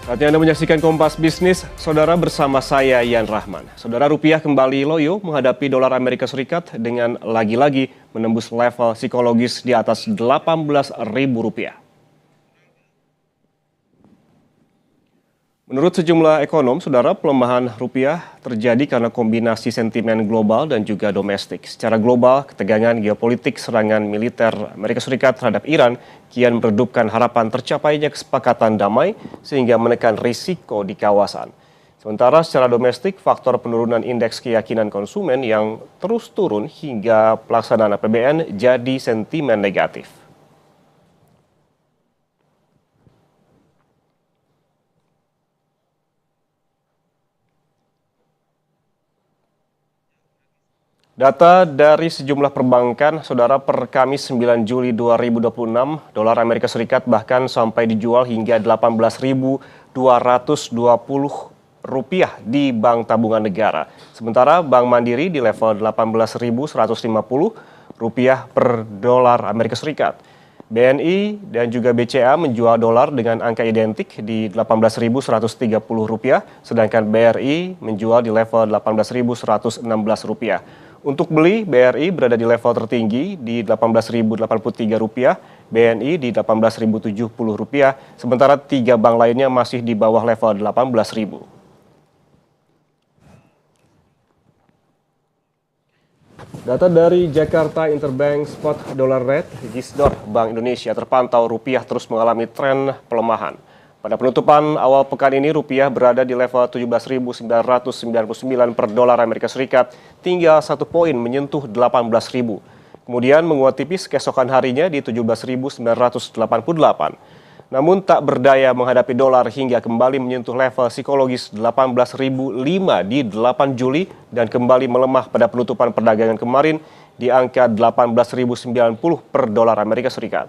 Saatnya Anda menyaksikan Kompas Bisnis, Saudara bersama saya Yan Rahman. Saudara, rupiah kembali loyo menghadapi dolar Amerika Serikat dengan lagi-lagi menembus level psikologis di atas Rp18.000. Menurut sejumlah ekonom, saudara, pelemahan rupiah terjadi karena kombinasi sentimen global dan juga domestik. Secara global, ketegangan geopolitik serangan militer Amerika Serikat terhadap Iran kian meredupkan harapan tercapainya kesepakatan damai sehingga menekan risiko di kawasan. Sementara secara domestik, faktor penurunan indeks keyakinan konsumen yang terus turun hingga pelaksanaan APBN jadi sentimen negatif. Data dari sejumlah perbankan, saudara, per Kamis 9 Juli 2026, dolar Amerika Serikat bahkan sampai dijual hingga Rp18.220 di Bank Tabungan Negara. Sementara Bank Mandiri di level Rp18.150 per dolar Amerika Serikat. BNI dan juga BCA menjual dolar dengan angka identik di Rp18.130, sedangkan BRI menjual di level Rp18.116. Untuk beli, BRI berada di level tertinggi di Rp18.083, BNI di Rp18.070, sementara tiga bank lainnya masih di bawah level Rp18.000. Data dari Jakarta Interbank Spot Dollar Rate, JISDOR, Bank Indonesia terpantau rupiah terus mengalami tren pelemahan. Pada penutupan awal pekan ini, rupiah berada di level 17.999 per dolar Amerika Serikat, tinggal 1 poin menyentuh 18.000. Kemudian menguat tipis keesokan harinya di 17.988. Namun tak berdaya menghadapi dolar hingga kembali menyentuh level psikologis 18.005 di 8 Juli dan kembali melemah pada penutupan perdagangan kemarin di angka 18.090 per dolar Amerika Serikat.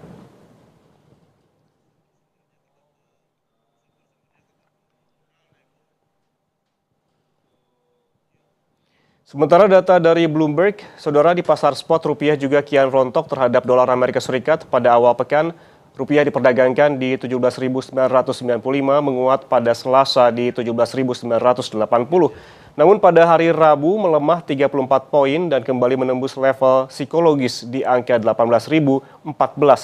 Sementara data dari Bloomberg, saudara, di pasar spot rupiah juga kian rontok terhadap dolar Amerika Serikat. Pada awal pekan, rupiah diperdagangkan di 17.995, menguat pada Selasa di 17.980. Namun pada hari Rabu melemah 34 poin dan kembali menembus level psikologis di angka 18.014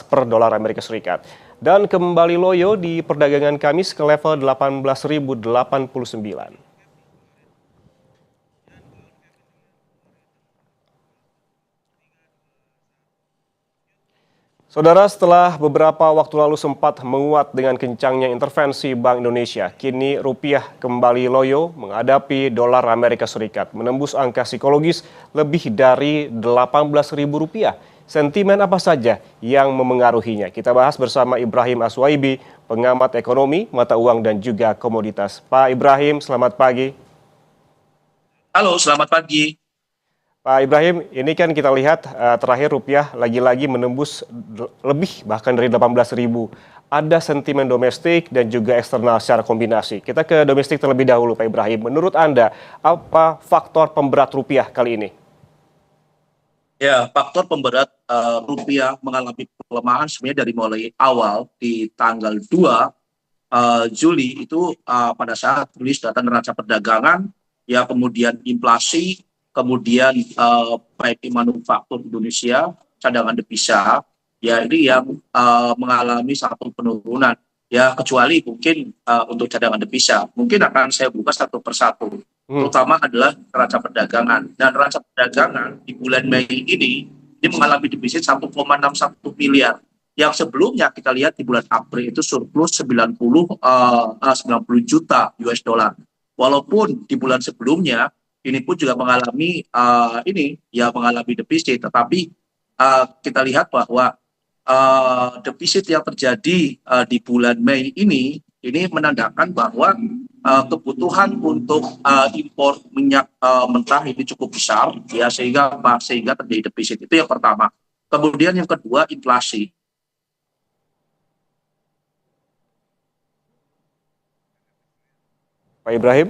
per dolar Amerika Serikat. Dan kembali loyo di perdagangan Kamis ke level 18.089. Saudara, setelah beberapa waktu lalu sempat menguat dengan kencangnya intervensi Bank Indonesia, kini rupiah kembali loyo menghadapi dolar Amerika Serikat, menembus angka psikologis lebih dari Rp18.000. Sentimen apa saja yang memengaruhinya? Kita bahas bersama Ibrahim Aswaibi, pengamat ekonomi, mata uang dan juga komoditas. Pak Ibrahim, selamat pagi. Halo, selamat pagi. Pak Ibrahim, ini kan kita lihat terakhir rupiah lagi-lagi menembus lebih bahkan dari 18.000. Ada sentimen domestik dan juga eksternal secara kombinasi. Kita ke domestik terlebih dahulu, Pak Ibrahim. Menurut Anda, apa faktor pemberat rupiah kali ini? Ya, faktor pemberat rupiah mengalami pelemahan sebenarnya dari mulai awal di tanggal 2 Juli itu pada saat rilis data neraca perdagangan, ya kemudian inflasi, kemudian baik di manufaktur Indonesia, cadangan devisa, ya ini yang mengalami satu penurunan. Ya kecuali mungkin untuk cadangan devisa, mungkin akan saya buka satu persatu. Terutama adalah neraca perdagangan. Dan neraca perdagangan di bulan Mei ini mengalami defisit 1,61 miliar. Yang sebelumnya kita lihat di bulan April itu surplus 90 juta US dollar. Walaupun di bulan sebelumnya ini pun juga mengalami mengalami defisit, tetapi kita lihat bahwa defisit yang terjadi di bulan Mei ini menandakan bahwa kebutuhan untuk impor minyak mentah ini cukup besar, ya sehingga terjadi defisit. Itu yang pertama. Kemudian yang kedua, inflasi. Pak Ibrahim?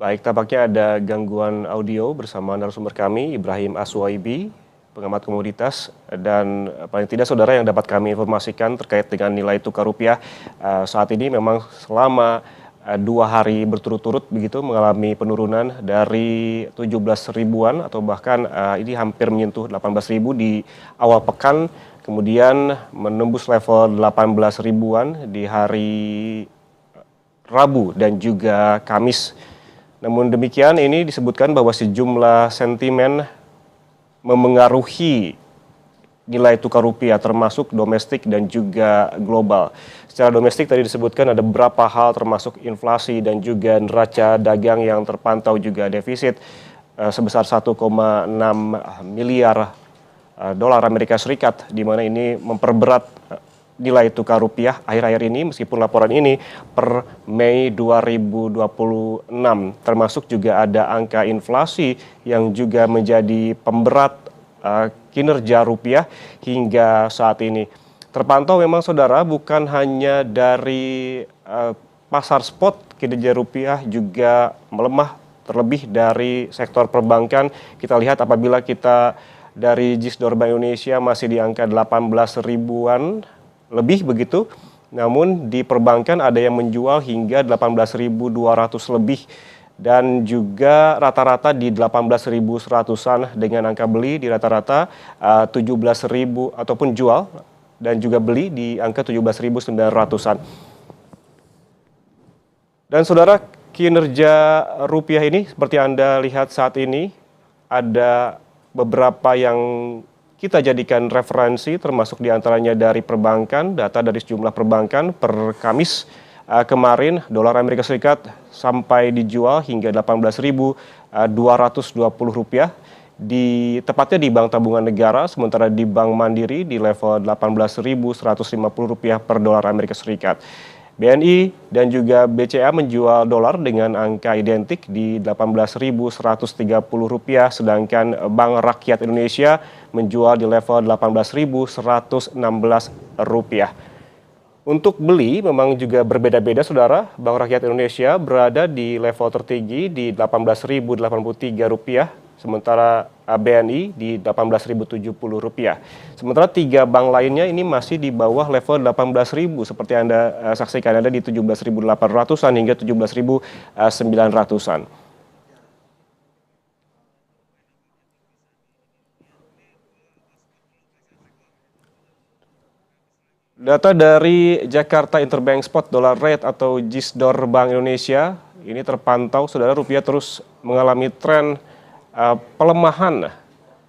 Baik, tampaknya ada gangguan audio bersama narasumber kami, Ibrahim Aswaibi, pengamat komoditas, dan paling tidak saudara yang dapat kami informasikan terkait dengan nilai tukar rupiah saat ini memang selama 2 hari berturut-turut begitu mengalami penurunan dari 17 ribuan atau bahkan ini hampir menyentuh 18 ribu di awal pekan, kemudian menembus level 18 ribuan di hari Rabu dan juga Kamis. Namun demikian ini disebutkan bahwa sejumlah sentimen memengaruhi nilai tukar rupiah termasuk domestik dan juga global. Secara domestik tadi disebutkan ada beberapa hal termasuk inflasi dan juga neraca dagang yang terpantau juga defisit sebesar 1,6 miliar dolar Amerika Serikat, di mana ini memperberat nilai tukar rupiah akhir-akhir ini, meskipun laporan ini per Mei 2026, termasuk juga ada angka inflasi yang juga menjadi pemberat kinerja rupiah hingga saat ini. Terpantau memang saudara bukan hanya dari pasar spot, kinerja rupiah juga melemah terlebih dari sektor perbankan. Kita lihat apabila kita dari JISDOR Bank Indonesia masih di angka 18 ribuan lebih begitu, namun di perbankan ada yang menjual hingga 18.200 lebih dan juga rata-rata di 18.100-an dengan angka beli di rata-rata 17.000 ataupun jual dan juga beli di angka 17.900-an. Dan saudara, kinerja rupiah ini seperti Anda lihat saat ini ada beberapa yang kita jadikan referensi, termasuk diantaranya dari perbankan, data dari sejumlah perbankan per Kamis kemarin, dolar Amerika Serikat sampai dijual hingga 18.220 rupiah, tepatnya di Bank Tabungan Negara, sementara di Bank Mandiri di level 18.150 rupiah per dolar Amerika Serikat. BNI dan juga BCA menjual dolar dengan angka identik di Rp18.130, sedangkan Bank Rakyat Indonesia menjual di level Rp18.116. Untuk beli memang juga berbeda-beda saudara. Bank Rakyat Indonesia berada di level tertinggi di Rp18.083, sementara BNI di Rp18.070. Sementara 3 bank lainnya ini masih di bawah level 18.000 seperti Anda saksikan, ada di 17.800-an hingga 17.900-an. Data dari Jakarta Interbank Spot Dollar Rate atau JISDOR Bank Indonesia ini terpantau saudara rupiah terus mengalami tren pelemahan.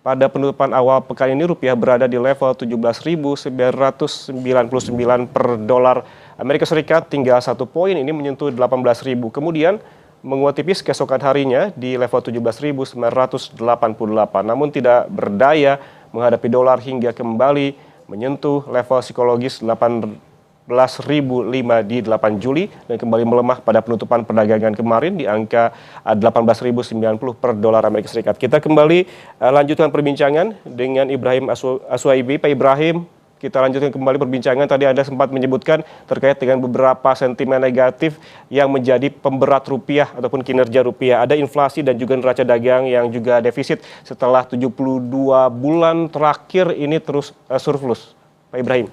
Pada penutupan awal pekan ini rupiah berada di level 17.999 per dolar Amerika Serikat, tinggal 1 poin ini menyentuh 18.000. Kemudian menguat tipis keesokan harinya di level 17.988, namun tidak berdaya menghadapi dolar hingga kembali menyentuh level psikologis 18.005 di 8 Juli dan kembali melemah pada penutupan perdagangan kemarin di angka 18.090 per dolar Amerika Serikat. Kita kembali lanjutkan perbincangan dengan Ibrahim Aswaibi. Pak Ibrahim, kita lanjutkan kembali perbincangan. Tadi Anda sempat menyebutkan terkait dengan beberapa sentimen negatif yang menjadi pemberat rupiah ataupun kinerja rupiah. Ada inflasi dan juga neraca dagang yang juga defisit setelah 72 bulan terakhir ini terus surplus. Pak Ibrahim.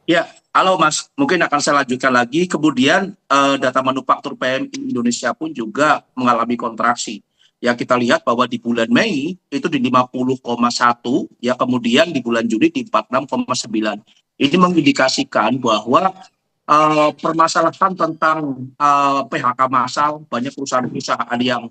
Ya, halo Mas. Mungkin akan saya lanjutkan lagi. Kemudian data manufaktur PMI Indonesia pun juga mengalami kontraksi. Ya, kita lihat bahwa di bulan Mei itu di 50,1, ya kemudian di bulan Juni di 46,9. Ini mengindikasikan bahwa permasalahan tentang PHK massal, banyak perusahaan-perusahaan yang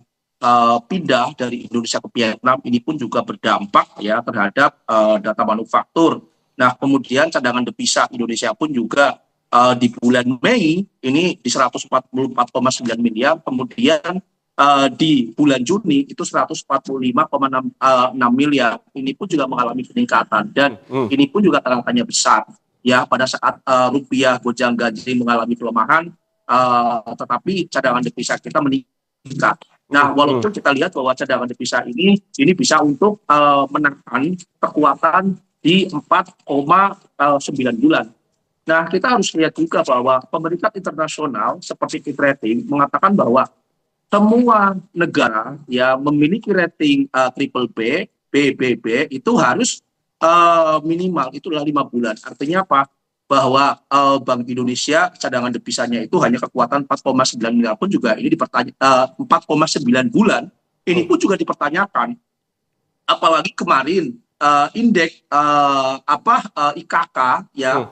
pindah dari Indonesia ke Vietnam, ini pun juga berdampak ya terhadap data manufaktur. Nah, kemudian cadangan devisa Indonesia pun juga di bulan Mei ini di 144,9 miliar, kemudian di bulan Juni itu 145,6 miliar. Ini pun juga mengalami peningkatan dan ini pun juga tanda-tanya besar ya pada saat rupiah gonjang-ganjing mengalami pelemahan, tetapi cadangan devisa kita meningkat. Nah, walaupun kita lihat bahwa cadangan devisa ini bisa untuk menahan kekuatan di 4,9 bulan. Nah, kita harus lihat juga bahwa pemerintah internasional seperti Fitch Ratings mengatakan bahwa semua negara yang memiliki rating triple B PSBB itu harus minimal itulah 5 bulan. Artinya apa? Bahwa Bank Indonesia cadangan devisanya itu hanya kekuatan 4,9 miliar pun juga ini 4,9 bulan ini pun juga dipertanyakan. Apalagi kemarin indeks IKK ya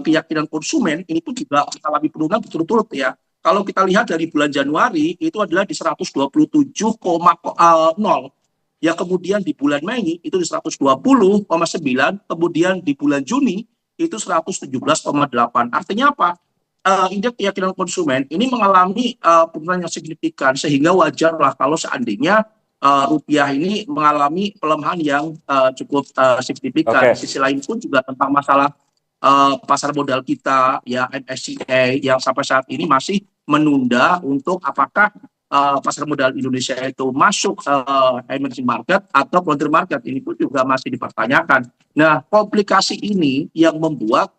keyakinan konsumen ini pun juga mengalami penurunan berturut-turut ya. Kalau kita lihat dari bulan Januari itu adalah di 127,0, ya kemudian di bulan Mei itu di 120,9, kemudian di bulan Juni itu 117,8. Artinya apa? Indeks keyakinan konsumen ini mengalami penurunan yang signifikan sehingga wajarlah kalau seandainya rupiah ini mengalami pelemahan yang cukup signifikan. Di sisi lain pun juga tentang masalah pasar modal kita ya MSCI yang sampai saat ini masih menunda untuk apakah pasar modal Indonesia itu masuk emerging market atau frontier market, ini pun juga masih dipertanyakan. Nah, komplikasi ini yang membuat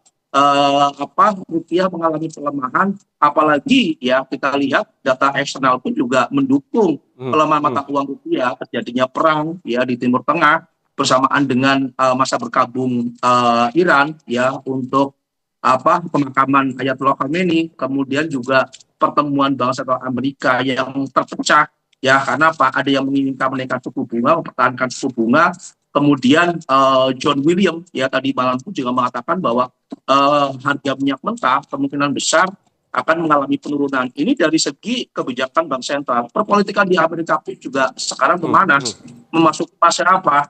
rupiah mengalami pelemahan, apalagi ya kita lihat data eksternal pun juga mendukung pelemahan mata uang rupiah, terjadinya perang ya di Timur Tengah bersamaan dengan masa berkabung Iran ya untuk pemakaman Ayatollah Khamenei, kemudian juga pertemuan bangsa Amerika yang terpecah ya karena ada yang menginginkan menaikkan suku bunga, mempertahankan suku bunga. Kemudian John William ya tadi malam pun juga mengatakan bahwa harga minyak mentah kemungkinan besar akan mengalami penurunan. Ini dari segi kebijakan bank sentral. Perpolitikan di Amerika pun juga sekarang memanas, memasuki fase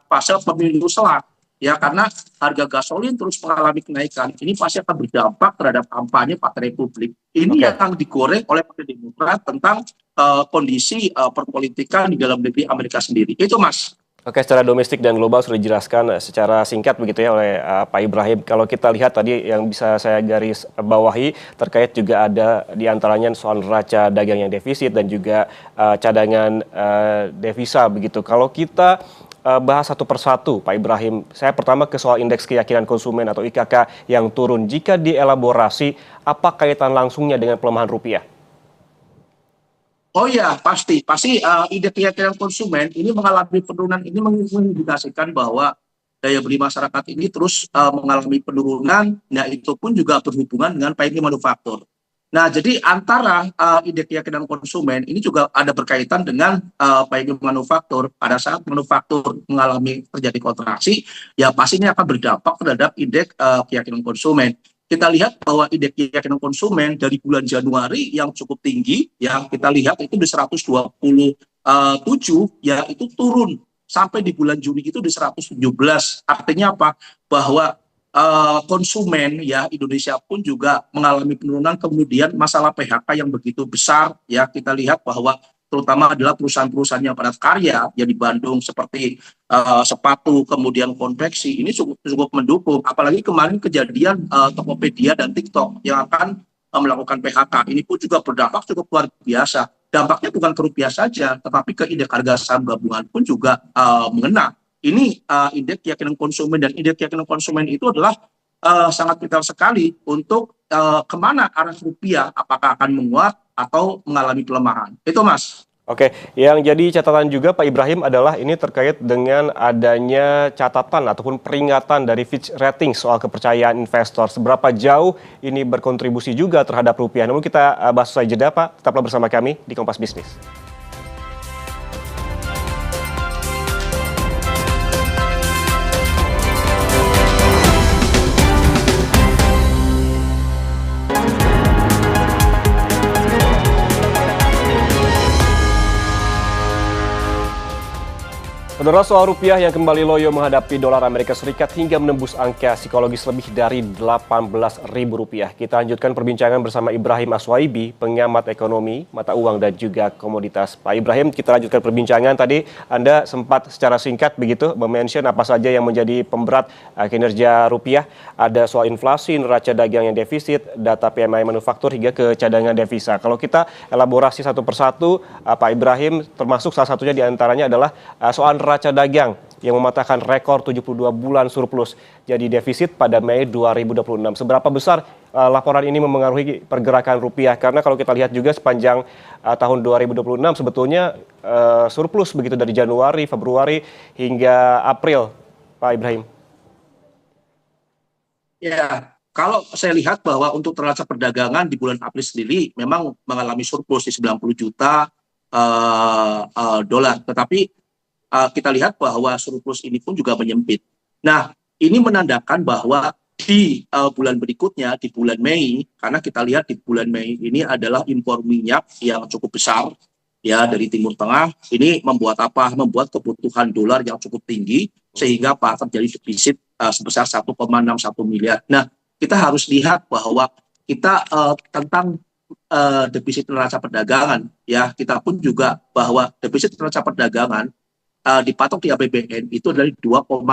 fase pemilu selak. Ya karena harga gasolin terus mengalami kenaikan, ini pasti akan berdampak terhadap kampanye Partai Republik. Ini yang digoreng oleh Partai Demokrat tentang kondisi perpolitikan di dalam negeri Amerika sendiri. Itu Mas. Oke, secara domestik dan global sudah dijelaskan secara singkat begitu ya oleh Pak Ibrahim. Kalau kita lihat tadi yang bisa saya garis bawahi terkait juga ada diantaranya soal neraca dagang yang defisit dan juga cadangan devisa begitu. Kalau kita bahas satu persatu Pak Ibrahim, saya pertama ke soal indeks keyakinan konsumen atau IKK yang turun. Jika dielaborasi, apa kaitan langsungnya dengan pelemahan rupiah? Oh ya, pasti indeks keyakinan konsumen ini mengalami penurunan, ini mengindikasikan bahwa daya beli masyarakat ini terus mengalami penurunan. Nah, itu pun juga berhubungan dengan PMI manufaktur. Nah, jadi antara indeks keyakinan konsumen ini juga ada berkaitan dengan PMI manufaktur. Pada saat manufaktur mengalami terjadi kontraksi, ya pastinya akan berdampak terhadap indeks keyakinan konsumen. Kita lihat bahwa indeks keyakinan konsumen dari bulan Januari yang cukup tinggi, ya kita lihat itu di 127, ya itu turun sampai di bulan Juni itu di 117. Artinya apa? Bahwa konsumen ya Indonesia pun juga mengalami penurunan. Kemudian masalah PHK yang begitu besar, ya kita lihat bahwa terutama adalah perusahaan-perusahaan yang padat karya ya di Bandung seperti sepatu, kemudian konveksi, ini cukup mendukung. Apalagi kemarin kejadian Tokopedia dan TikTok yang akan melakukan PHK, ini pun juga berdampak cukup luar biasa. Dampaknya bukan ke rupiah saja, tetapi ke indeks harga saham gabungan pun juga mengena. Ini indeks keyakinan konsumen, dan indeks keyakinan konsumen itu adalah sangat vital sekali untuk kemana arah rupiah, apakah akan menguat atau mengalami pelemahan. Itu Mas. Oke, yang jadi catatan juga Pak Ibrahim adalah ini terkait dengan adanya catatan ataupun peringatan dari Fitch Ratings soal kepercayaan investor. Seberapa jauh ini berkontribusi juga terhadap rupiah. Namun kita bahas usai jeda Pak, tetaplah bersama kami di Kompas Bisnis. Saudara, soal rupiah yang kembali loyo menghadapi dolar Amerika Serikat hingga menembus angka psikologis lebih dari Rp18.000. Kita lanjutkan perbincangan bersama Ibrahim Aswaibi, pengamat ekonomi, mata uang dan juga komoditas. Pak Ibrahim, kita lanjutkan perbincangan. Tadi Anda sempat secara singkat begitu mention apa saja yang menjadi pemberat kinerja rupiah. Ada soal inflasi, neraca dagang yang defisit, data PMI manufaktur hingga ke cadangan devisa. Kalau kita elaborasi satu persatu, Pak Ibrahim, termasuk salah satunya diantaranya adalah soal neraca dagang. yang mematahkan rekor 72 bulan surplus jadi defisit pada Mei 2026. Seberapa besar laporan ini memengaruhi pergerakan rupiah? Karena kalau kita lihat juga sepanjang tahun 2026 sebetulnya surplus begitu dari Januari, Februari hingga April, Pak Ibrahim. Ya, kalau saya lihat bahwa untuk neraca perdagangan di bulan April sendiri memang mengalami surplus di 90 juta dolar. Tetapi kita lihat bahwa surplus ini pun juga menyempit. Nah, ini menandakan bahwa di bulan berikutnya, di bulan Mei, karena kita lihat di bulan Mei ini adalah impor minyak yang cukup besar ya dari Timur Tengah. Ini membuat apa? Membuat kebutuhan dolar yang cukup tinggi sehingga terjadi defisit sebesar 1,61 miliar. Nah, kita harus lihat bahwa kita tentang defisit neraca perdagangan ya, kita pun juga bahwa defisit neraca perdagangan dipatok di APBN itu dari 2,68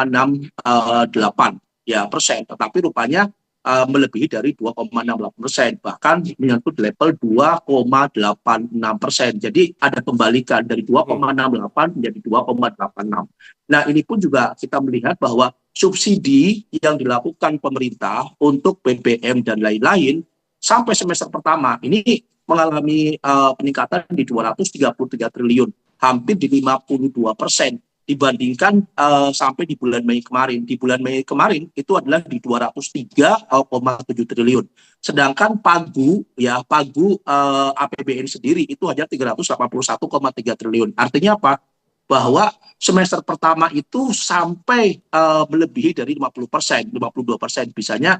ya persen, tetapi rupanya melebihi dari 2,68%, bahkan menyentuh level 2,86%. Jadi ada pembalikan dari 2,68 menjadi 2,86. Nah, ini pun juga kita melihat bahwa subsidi yang dilakukan pemerintah untuk BBM dan lain-lain sampai semester pertama ini mengalami peningkatan di 233 triliun, hampir di 52% dibandingkan sampai di bulan Mei kemarin. Di bulan Mei kemarin itu adalah di 203,7 triliun. Sedangkan pagu APBN sendiri itu hanya 381,3 triliun. Artinya apa? Bahwa semester pertama itu sampai melebihi dari 50%, 52%. Bisanya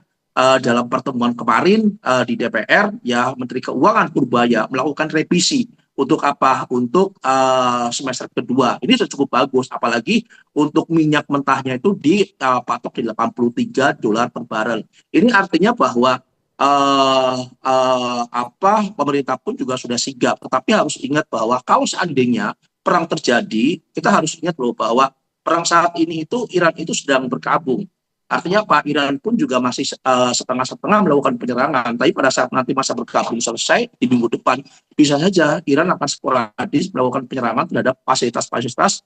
dalam pertemuan kemarin di DPR, ya Menteri Keuangan Purbaya melakukan revisi untuk apa? Untuk semester kedua. Ini sudah cukup bagus, apalagi untuk minyak mentahnya itu dipatok di $83 per barel. Ini artinya bahwa pemerintah pun juga sudah sigap. Tetapi harus ingat bahwa kalau seandainya perang terjadi, kita harus ingat bahwa perang saat ini itu Iran itu sedang berkabung. Artinya Pak, Iran pun juga masih setengah-setengah melakukan penyerangan. Tapi pada saat nanti masa bergabung selesai di minggu depan, bisa saja Iran akan sporadis melakukan penyerangan terhadap fasilitas-fasilitas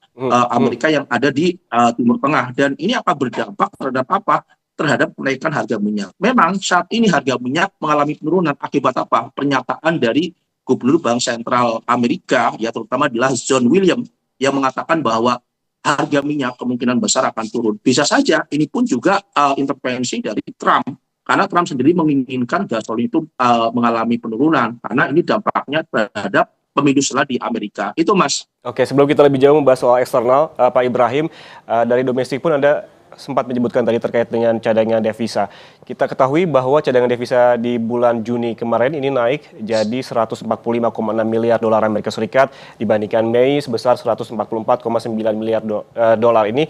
Amerika yang ada di Timur Tengah. Dan ini akan berdampak terhadap apa? Terhadap kenaikan harga minyak. Memang saat ini harga minyak mengalami penurunan akibat apa? Pernyataan dari Gubernur Bank Sentral Amerika, ya terutama adalah John Williams, yang mengatakan bahwa harga minyak kemungkinan besar akan turun. Bisa saja ini pun juga intervensi dari Trump, karena Trump sendiri menginginkan gasolin itu mengalami penurunan, karena ini dampaknya terhadap pemilu setelah di Amerika. Itu Mas. Oke, sebelum kita lebih jauh membahas soal eksternal, Pak Ibrahim, dari domestik pun Anda sempat menyebutkan tadi terkait dengan cadangan devisa. Kita ketahui bahwa cadangan devisa di bulan Juni kemarin ini naik jadi 145,6 miliar dolar Amerika Serikat dibandingkan Mei sebesar 144,9 miliar dolar. Ini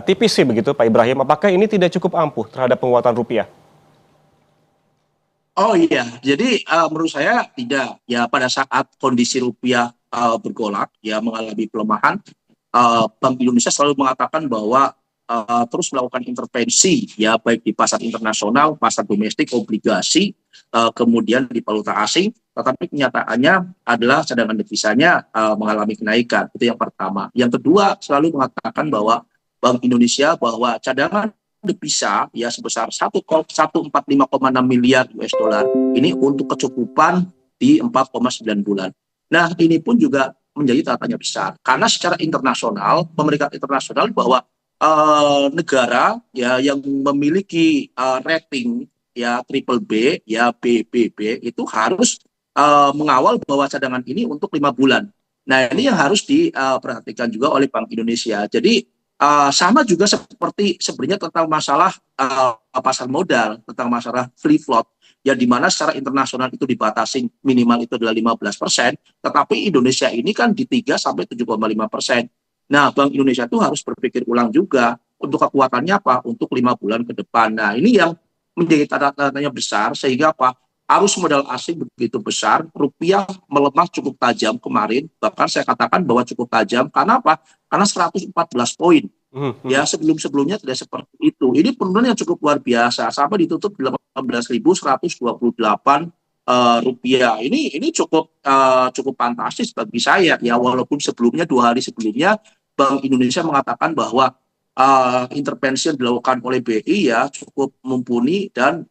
tipis sih begitu Pak Ibrahim. Apakah ini tidak cukup ampuh terhadap penguatan rupiah? Oh iya, jadi menurut saya tidak. Ya pada saat kondisi rupiah bergolak, ya mengalami pelemahan, Bank Indonesia selalu mengatakan bahwa terus melakukan intervensi ya baik di pasar internasional, pasar domestik, obligasi, kemudian di valuta asing. Tetapi kenyataannya adalah cadangan devisanya mengalami kenaikan. Itu yang pertama. Yang kedua, selalu mengatakan bahwa Bank Indonesia bahwa cadangan devisa ya sebesar 145,6 miliar US dollar ini untuk kecukupan di 4,9 bulan. Nah, ini pun juga menjadi tanya besar karena secara internasional, pemerintah internasional bahwa negara ya yang memiliki rating ya triple B ya BBB itu harus mengawal bahwa cadangan ini untuk 5 bulan. Nah, ini yang harus diperhatikan juga oleh Bank Indonesia. Jadi sama juga seperti sebenarnya tentang masalah pasar modal, tentang masalah free float, ya di mana secara internasional itu dibatasi minimal itu adalah 15%, tetapi Indonesia ini kan di 3-7,5%. Nah, Bank Indonesia itu harus berpikir ulang juga untuk kekuatannya apa? Untuk 5 bulan ke depan. Nah, ini yang menjadi tanda-tandanya besar sehingga apa? Arus modal asing begitu besar, rupiah melemah cukup tajam kemarin, bahkan saya katakan bahwa cukup tajam. Karena apa? Karena 114 poin. Ya, sebelum-sebelumnya tidak seperti itu. Ini penurunan yang cukup luar biasa, sampai ditutup 18.128 rupiah. Ini cukup fantastis bagi saya ya, walaupun sebelumnya 2 hari sebelumnya Bank Indonesia mengatakan bahwa intervensi yang dilakukan oleh BI ya cukup mumpuni dan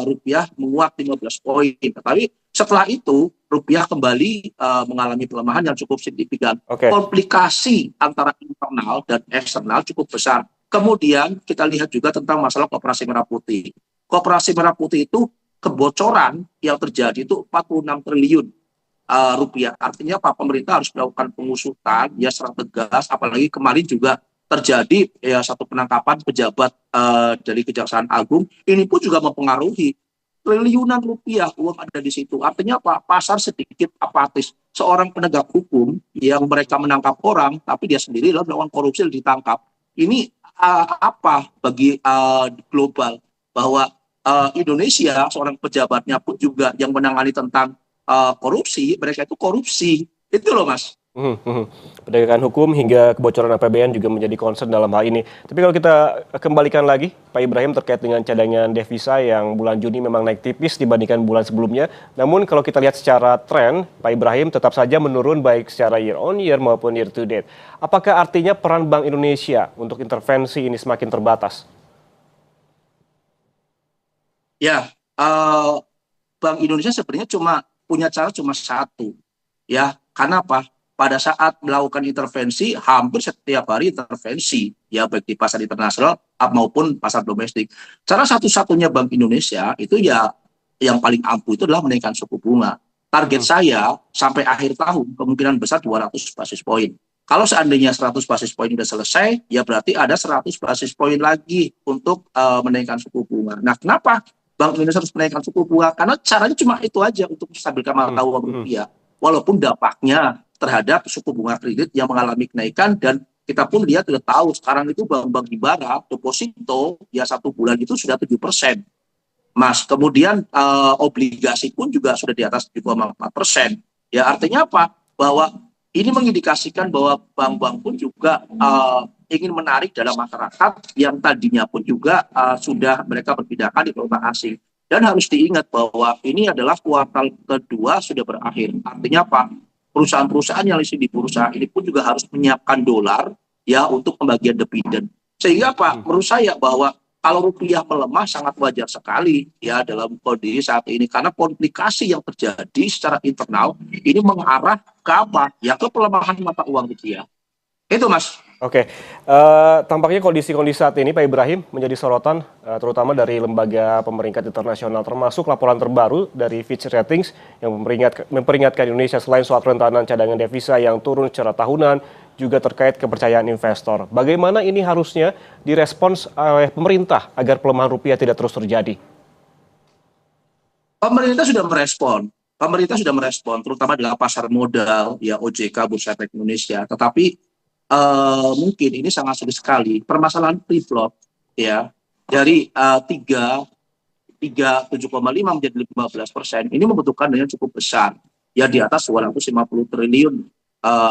rupiah menguat 15 poin. Tapi setelah itu rupiah kembali mengalami pelemahan yang cukup signifikan. Oke. Komplikasi antara internal dan eksternal cukup besar. Kemudian kita lihat juga tentang masalah koperasi merah putih. Koperasi merah putih itu kebocoran yang terjadi itu 46 triliun rupiah. Artinya Pak pemerintah harus melakukan pengusutan ya secara tegas. Apalagi kemarin juga terjadi ya satu penangkapan pejabat dari Kejaksaan Agung. Ini pun juga mempengaruhi triliunan rupiah uang ada di situ. Artinya apa? Pasar sedikit apatis. Seorang penegak hukum yang mereka menangkap orang, tapi dia sendiri lalu melakukan korupsi dan ditangkap. Ini apa bagi global bahwa Indonesia seorang pejabatnya pun juga yang menangani tentang korupsi, mereka itu korupsi. Itu loh Mas. Penegakan hukum hingga kebocoran APBN juga menjadi concern dalam hal ini. Tapi kalau kita kembalikan lagi, Pak Ibrahim, terkait dengan cadangan devisa yang bulan Juni memang naik tipis dibandingkan bulan sebelumnya. Namun kalau kita lihat secara tren, Pak Ibrahim tetap saja menurun baik secara year on year maupun year to date. Apakah artinya peran Bank Indonesia untuk intervensi ini semakin terbatas? Ya, Bank Indonesia sebenarnya punya cara cuma satu, ya. Karena apa? Pada saat melakukan intervensi, hampir setiap hari intervensi, ya baik di pasar internasional maupun pasar domestik. Cara satu-satunya Bank Indonesia itu ya yang paling ampuh itu adalah menaikkan suku bunga. Target saya sampai akhir tahun kemungkinan besar 200 basis poin. Kalau seandainya 100 basis poin sudah selesai, ya berarti ada 100 basis poin lagi untuk menaikkan suku bunga. Nah, kenapa Bank Indonesia harus menaikkan suku bunga? Karena caranya cuma itu aja untuk menstabilkan mata uang rupiah. Walaupun dampaknya terhadap suku bunga kredit yang mengalami kenaikan, dan kita pun lihat sudah tahu sekarang itu bank-bank himbara deposito ya 1 bulan itu sudah 7%. Mas, kemudian obligasi pun juga sudah di atas 7,4%. Ya artinya apa? Bahwa ini mengindikasikan bahwa bank-bank pun juga ingin menarik dalam masyarakat yang tadinya pun juga sudah mereka berpindahkan di valuta asing. Dan harus diingat bahwa ini adalah kuartal kedua sudah berakhir. Artinya apa? Perusahaan-perusahaan yang listed di bursa ini pun juga harus menyiapkan dolar ya untuk pembagian dividen. Sehingga apa? Menurut saya bahwa kalau rupiah melemah sangat wajar sekali ya dalam kondisi saat ini, karena komplikasi yang terjadi secara internal ini mengarah ke apa? Ya ke pelemahan mata uang rupiah. Itu Mas. Oke, tampaknya kondisi-kondisi saat ini Pak Ibrahim menjadi sorotan terutama dari lembaga pemeringkat internasional, termasuk laporan terbaru dari Fitch Ratings yang memperingatkan Indonesia selain soal kerentanan cadangan devisa yang turun secara tahunan, juga terkait kepercayaan investor. Bagaimana ini harusnya direspons oleh pemerintah agar pelemahan rupiah tidak terus terjadi? Pemerintah sudah merespon. Pemerintah sudah merespon, terutama dalam pasar modal, ya OJK, Bursa Efek Indonesia. Tetapi mungkin ini sangat sulit sekali. Permasalahan free float ya dari 7,5 menjadi 15%, ini membutuhkan dana cukup besar ya di atas 250 triliun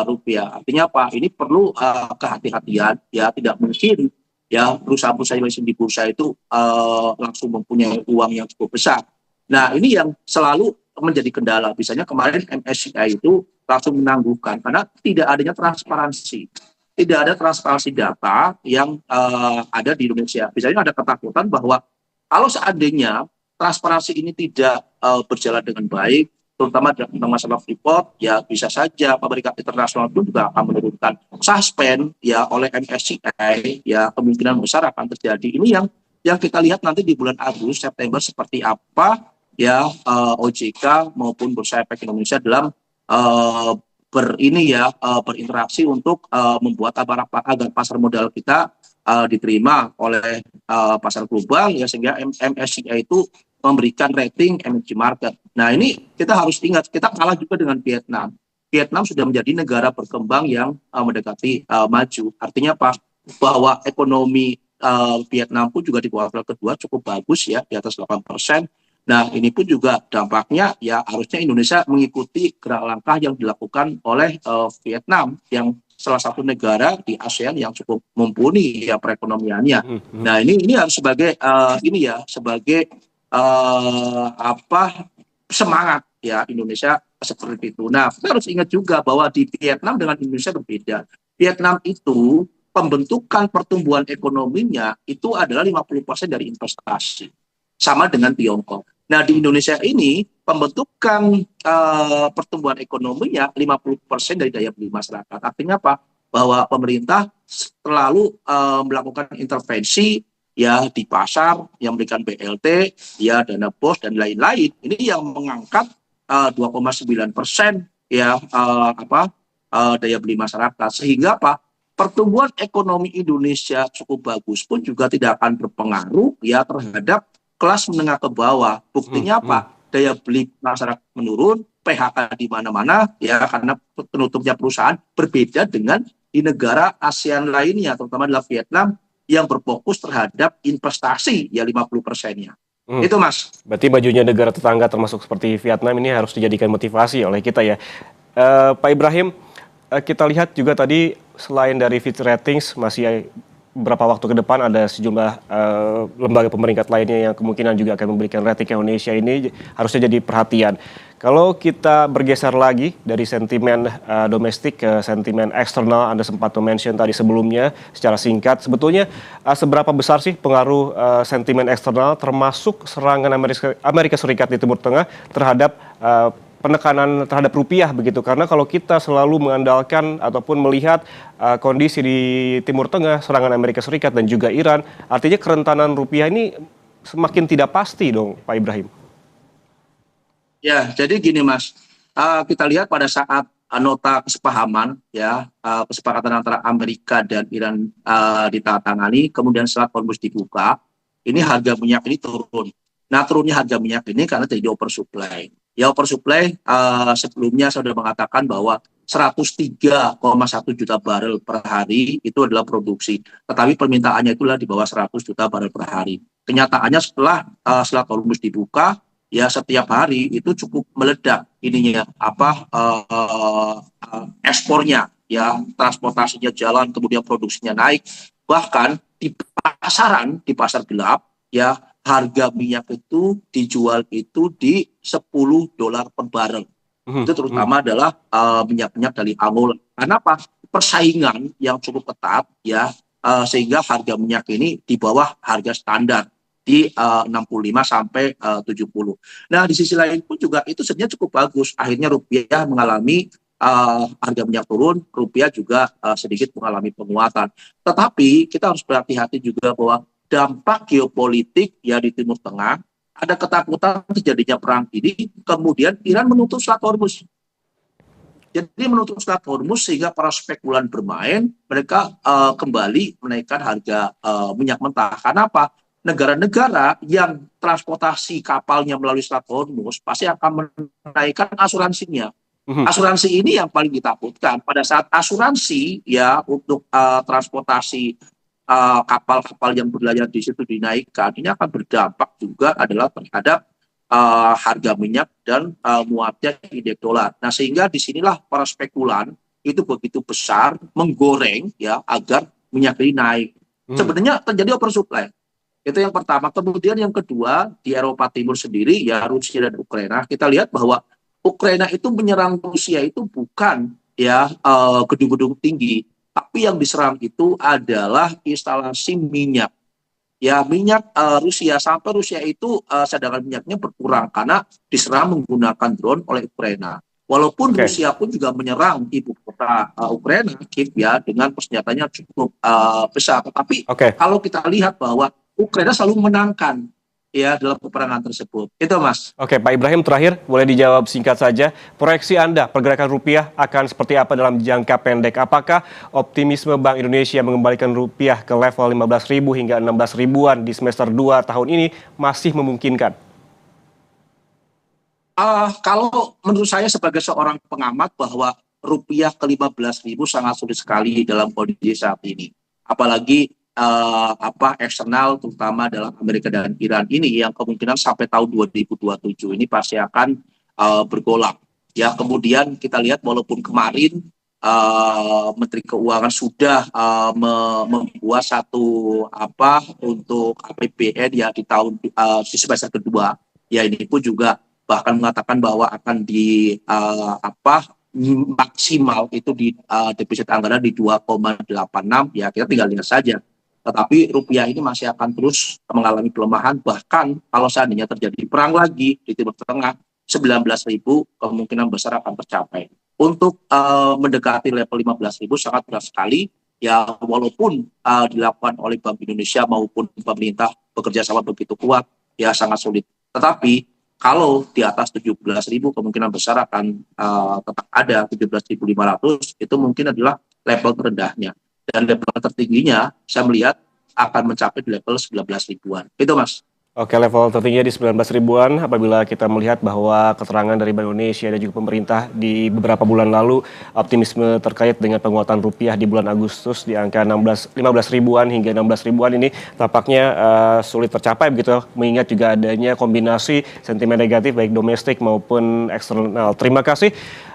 rupiah. Artinya apa? Ini perlu kehati-hatian ya, tidak mungkin ya perusahaan-perusahaan yang di bursa itu langsung mempunyai uang yang cukup besar. Nah, ini yang selalu menjadi kendala. Misalnya kemarin MSCI itu langsung menangguhkan karena tidak adanya transparansi. Tidak ada transparansi data yang ada di Indonesia. Misalnya ada ketakutan bahwa kalau seandainya transparansi ini tidak berjalan dengan baik, terutama tentang masalah freeport, ya bisa saja pemerintah internasional pun juga akan menurunkan suspend ya oleh MSCI, ya kemungkinan besar akan terjadi. Ini yang kita lihat nanti di bulan Agustus September seperti apa ya OJK maupun Bursa Efek Indonesia dalam berinteraksi untuk membuat agar pasar modal kita diterima oleh pasar global ya, sehingga MSCI itu memberikan rating emerging market. Nah, ini kita harus ingat, kita kalah juga dengan Vietnam. Vietnam sudah menjadi negara berkembang yang mendekati maju. Artinya apa? Bahwa ekonomi Vietnam pun juga di kuartal kedua cukup bagus ya, di atas 8%. Nah, ini pun juga dampaknya ya harusnya Indonesia mengikuti gerak langkah yang dilakukan oleh Vietnam, yang salah satu negara di ASEAN yang cukup mumpuni ya perekonomiannya. Nah, ini harus sebagai sebagai semangat ya Indonesia seperti itu. Nah, kita harus ingat juga bahwa di Vietnam dengan Indonesia berbeda. Vietnam itu pembentukan pertumbuhan ekonominya itu adalah 50% dari investasi. Sama dengan Tiongkok. Nah, di Indonesia ini pembentukan pertumbuhan ekonominya 50% dari daya beli masyarakat. Artinya apa? Bahwa pemerintah selalu melakukan intervensi ya di pasar, yang memberikan BLT, ya dana BOS dan lain-lain. Ini yang mengangkat 2,9% ya daya beli masyarakat, sehingga apa? Pertumbuhan ekonomi Indonesia cukup bagus pun juga tidak akan berpengaruh ya terhadap kelas menengah ke bawah. Buktinya apa? Daya beli masyarakat menurun, PHK di mana-mana ya karena penutupnya perusahaan, berbeda dengan di negara ASEAN lainnya, terutama adalah Vietnam yang berfokus terhadap investasi ya 50%-nya. Itu Mas. Berarti bajunya negara tetangga termasuk seperti Vietnam ini harus dijadikan motivasi oleh kita ya. Pak Ibrahim, kita lihat juga tadi selain dari Fitch Ratings masih beberapa waktu ke depan ada sejumlah lembaga pemeringkat lainnya yang kemungkinan juga akan memberikan rating ke Indonesia, ini harusnya jadi perhatian. Kalau kita bergeser lagi dari sentimen domestik ke sentimen eksternal, Anda sempat mention tadi sebelumnya secara singkat, sebetulnya seberapa besar sih pengaruh sentimen eksternal termasuk serangan Amerika Serikat di Timur Tengah terhadap penekanan terhadap rupiah begitu, karena kalau kita selalu mengandalkan ataupun melihat kondisi di Timur Tengah, serangan Amerika Serikat dan juga Iran, artinya kerentanan rupiah ini semakin tidak pasti dong, Pak Ibrahim. Ya, jadi gini Mas, kita lihat pada saat nota kesepahaman ya kesepakatan antara Amerika dan Iran ditandatangani, kemudian setelah Hormuz dibuka, ini harga minyak ini turun. Nah, turunnya harga minyak ini karena terjadi oversupply. Ya, oversupply sebelumnya saya sudah mengatakan bahwa 103,1 juta barel per hari itu adalah produksi. Tetapi permintaannya itulah di bawah 100 juta barel per hari. Kenyataannya setelah Hormuz dibuka, ya setiap hari itu cukup meledak ininya ekspornya, ya transportasinya jalan, kemudian produksinya naik. Bahkan di pasar gelap ya harga minyak itu dijual itu di $10 per barel. Itu terutama adalah minyak-minyak dari Angola. Karena apa? Persaingan yang cukup ketat ya sehingga harga minyak ini di bawah harga standar di 65 sampai 70. Nah, di sisi lain pun juga itu sebenarnya cukup bagus. Akhirnya rupiah mengalami harga minyak turun, rupiah juga sedikit mengalami penguatan. Tetapi kita harus berhati-hati juga bahwa dampak geopolitik ya di Timur Tengah, ada ketakutan terjadinya perang ini, kemudian Iran menutup Selat Hormuz. Jadi menutup Selat Hormuz sehingga para spekulan bermain, mereka kembali menaikkan harga minyak mentah. Karena apa? Negara-negara yang transportasi kapalnya melalui Selat Hormuz pasti akan menaikkan asuransinya. Asuransi ini yang paling ditakutkan. Pada saat asuransi ya untuk transportasi kapal-kapal yang berlayar di situ dinaikkan, ini akan berdampak juga adalah terhadap harga minyak dan muatnya indeks dolar. Nah, sehingga disinilah para spekulan itu begitu besar menggoreng ya agar minyak ini naik. Sebenarnya terjadi oversupply. Itu yang pertama. Kemudian yang kedua, di Eropa Timur sendiri ya Rusia dan Ukraina, kita lihat bahwa Ukraina itu menyerang Rusia itu bukan ya gedung-gedung tinggi, tapi yang diserang itu adalah instalasi minyak. Ya, minyak Rusia, sampai Rusia itu cadangan minyaknya berkurang karena diserang menggunakan drone oleh Ukraina. Walaupun Rusia pun juga menyerang ibu kota Ukraina, Kiev ya, dengan persenjatanya cukup besar. Tetapi kalau kita lihat bahwa Ukraina selalu menangkan ya dalam peperangan tersebut. Itu Mas. Oke, Pak Ibrahim, terakhir boleh dijawab singkat saja. Proyeksi Anda pergerakan rupiah akan seperti apa dalam jangka pendek? Apakah optimisme Bank Indonesia mengembalikan rupiah ke level 15.000 hingga 16.000-an di semester 2 tahun ini masih memungkinkan? Kalau menurut saya sebagai seorang pengamat bahwa rupiah ke 15.000 sangat sulit sekali dalam kondisi saat ini. Apalagi eksternal terutama dalam Amerika dan Iran ini yang kemungkinan sampai tahun 2027 ini pasti akan bergolak. Ya, kemudian kita lihat walaupun kemarin Menteri Keuangan sudah membuat satu untuk APBN ya di tahun di semester kedua, ya ini pun juga bahkan mengatakan bahwa akan maksimal itu di defisit anggaran di 2,86, ya kita tinggal lihat saja. Tetapi rupiah ini masih akan terus mengalami pelemahan, bahkan kalau seandainya terjadi perang lagi di Timur Tengah, 19.000 kemungkinan besar akan tercapai. Untuk mendekati level 15.000 sangat berat sekali, ya walaupun dilakukan oleh Bank Indonesia maupun pemerintah bekerja sama begitu kuat, ya sangat sulit. Tetapi kalau di atas 17.000 kemungkinan besar akan tetap ada 17.500, itu mungkin adalah level terendahnya. Dan level tertingginya saya melihat akan mencapai di level 19 ribuan. Itu Mas. Oke, level tertingginya di 19 ribuan apabila kita melihat bahwa keterangan dari Bank Indonesia dan juga pemerintah di beberapa bulan lalu, optimisme terkait dengan penguatan rupiah di bulan Agustus di angka 15 ribuan hingga 16 ribuan ini tampaknya sulit tercapai begitu, mengingat juga adanya kombinasi sentimen negatif baik domestik maupun eksternal. Terima kasih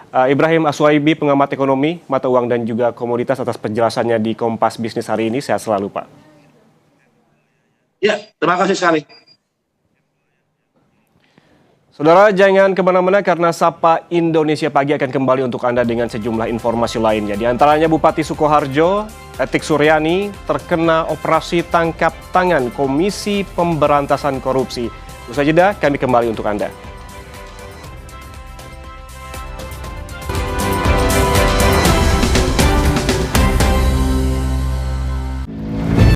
Ibrahim Aswaibi, pengamat ekonomi, mata uang dan juga komoditas atas penjelasannya di Kompas Bisnis hari ini. Sehat selalu, Pak. Ya, terima kasih sekali. Saudara, jangan kemana-mana karena Sapa Indonesia Pagi akan kembali untuk Anda dengan sejumlah informasi lainnya. Di antaranya Bupati Sukoharjo, Etik Suryani, terkena operasi tangkap tangan Komisi Pemberantasan Korupsi. Usai jeda, kami kembali untuk Anda.